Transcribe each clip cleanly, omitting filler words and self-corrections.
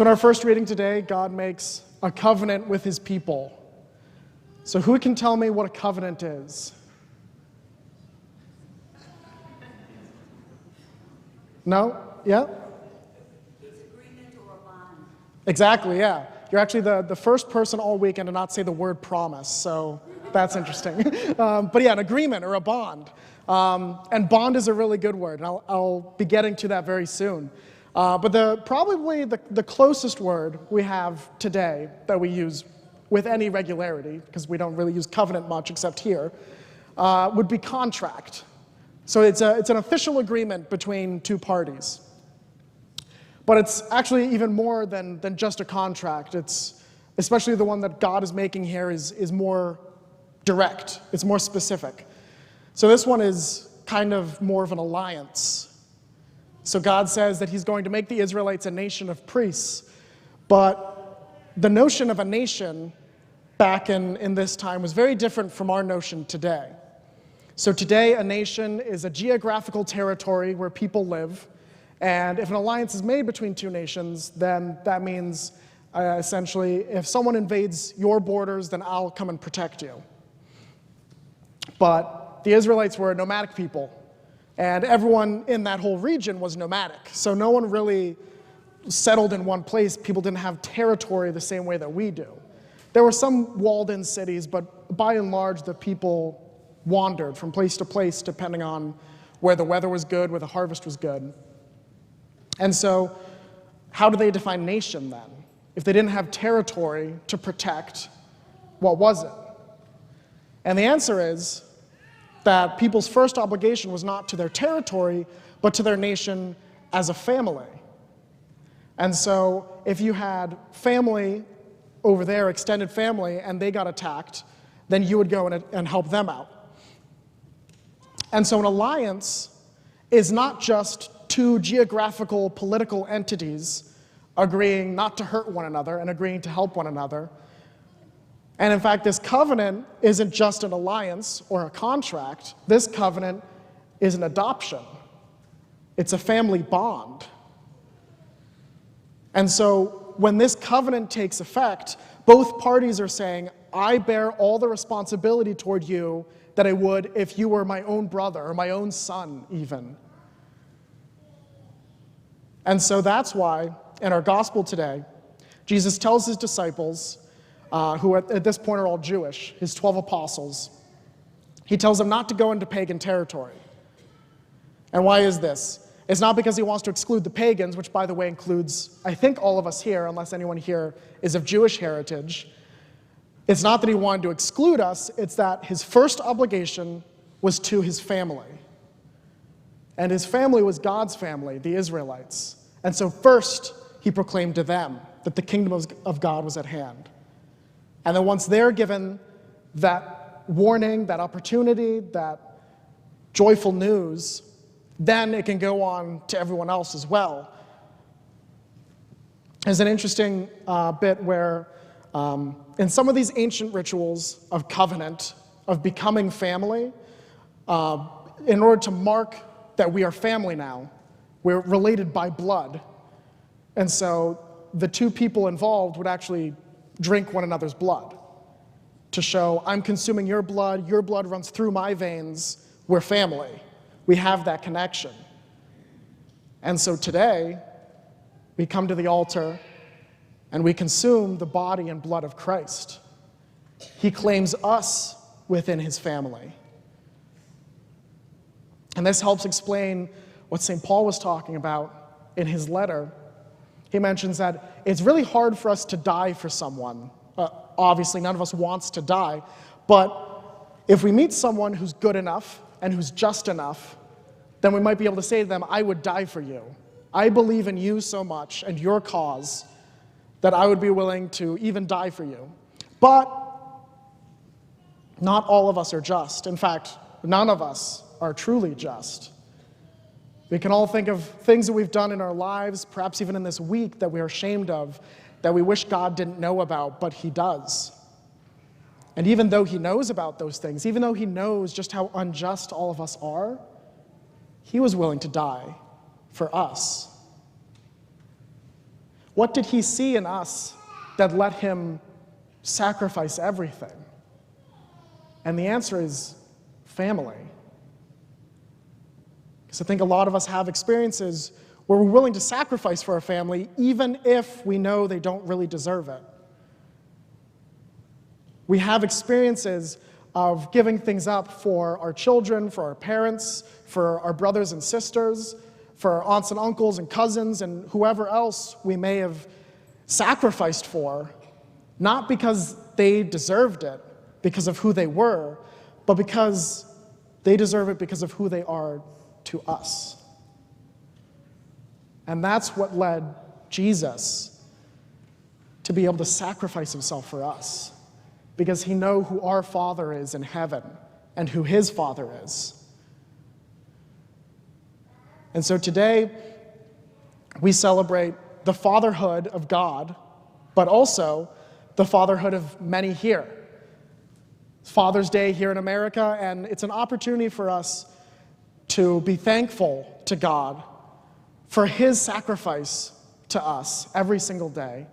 So in our first reading today, God makes a covenant with his people. So who can tell me what a covenant is? No? Yeah? It's agreement or a bond. Exactly, yeah. You're actually the first person all weekend to not say the word promise, so that's interesting. But yeah, an agreement or a bond. And bond is a really good word, and I'll be getting to that very soon. But probably the closest word we have today that we use with any regularity, because we don't really use covenant much except here, would be contract. So it's an official agreement between two parties. But it's actually even more than just a contract. It's, especially the one that God is making here, is more direct. It's more specific. So this one is kind of more of an alliance. So God says that he's going to make the Israelites a nation of priests. But the notion of a nation back in this time was very different from our notion today. So today, a nation is a geographical territory where people live. And if an alliance is made between two nations, then that means essentially if someone invades your borders, then I'll come and protect you. But the Israelites were a nomadic people. And everyone in that whole region was nomadic. So no one really settled in one place. People didn't have territory the same way that we do. There were some walled-in cities, but by and large, the people wandered from place to place depending on where the weather was good, where the harvest was good. And so how do they define nation then? If they didn't have territory to protect, what was it? And the answer is that people's first obligation was not to their territory, but to their nation as a family. And so if you had family over there, extended family, and they got attacked, then you would go and help them out. And so an alliance is not just two geographical political entities agreeing not to hurt one another and agreeing to help one another. And in fact, this covenant isn't just an alliance or a contract. This covenant is an adoption. It's a family bond. And so when this covenant takes effect, both parties are saying, I bear all the responsibility toward you that I would if you were my own brother or my own son even. And so that's why in our gospel today, Jesus tells his disciples, who at this point are all Jewish, his 12 apostles, he tells them not to go into pagan territory. And why is this? It's not because he wants to exclude the pagans, which by the way includes, I think, all of us here, unless anyone here is of Jewish heritage. It's not that he wanted to exclude us, it's that his first obligation was to his family. And his family was God's family, the Israelites. And so first, he proclaimed to them that the kingdom of God was at hand. And then once they're given that warning, that opportunity, that joyful news, then it can go on to everyone else as well. There's an interesting bit where in some of these ancient rituals of covenant, of becoming family, in order to mark that we are family now, we're related by blood. And so the two people involved would actually drink one another's blood to show, I'm consuming your blood runs through my veins, we're family. We have that connection. And so today, we come to the altar and we consume the body and blood of Christ. He claims us within his family. And this helps explain what St. Paul was talking about in his letter. He mentions that it's really hard for us to die for someone. Obviously, none of us wants to die. But if we meet someone who's good enough and who's just enough, then we might be able to say to them, I would die for you. I believe in you so much and your cause that I would be willing to even die for you. But not all of us are just. In fact, none of us are truly just. We can all think of things that we've done in our lives, perhaps even in this week, that we are ashamed of, that we wish God didn't know about, but he does. And even though he knows about those things, even though he knows just how unjust all of us are, he was willing to die for us. What did he see in us that let him sacrifice everything? And the answer is family. Because I think a lot of us have experiences where we're willing to sacrifice for our family, even if we know they don't really deserve it. We have experiences of giving things up for our children, for our parents, for our brothers and sisters, for our aunts and uncles and cousins and whoever else we may have sacrificed for, not because they deserved it, because of who they were, but because they deserve it because of who they are to us. And that's what led Jesus to be able to sacrifice himself for us, because he knows who our Father is in heaven and who his Father is. And so today, we celebrate the fatherhood of God, but also the fatherhood of many here. It's Father's Day here in America, and it's an opportunity for us to be thankful to God for his sacrifice to us every single day,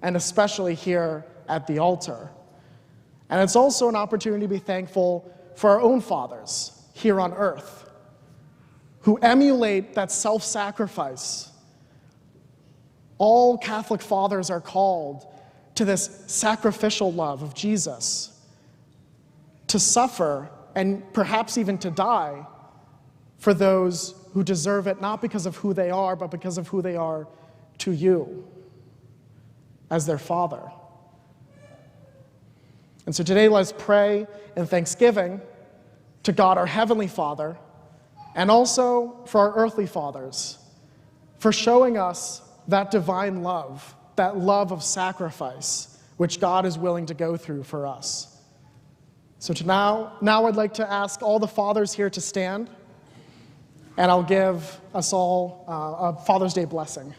and especially here at the altar. And it's also an opportunity to be thankful for our own fathers here on earth, who emulate that self-sacrifice. All Catholic fathers are called to this sacrificial love of Jesus, to suffer and perhaps even to die for those who deserve it, not because of who they are, but because of who they are to you as their father. And so today, let's pray in thanksgiving to God, our Heavenly Father, and also for our earthly fathers, for showing us that divine love, that love of sacrifice, which God is willing to go through for us. So now I'd like to ask all the fathers here to stand, and I'll give us all a Father's Day blessing.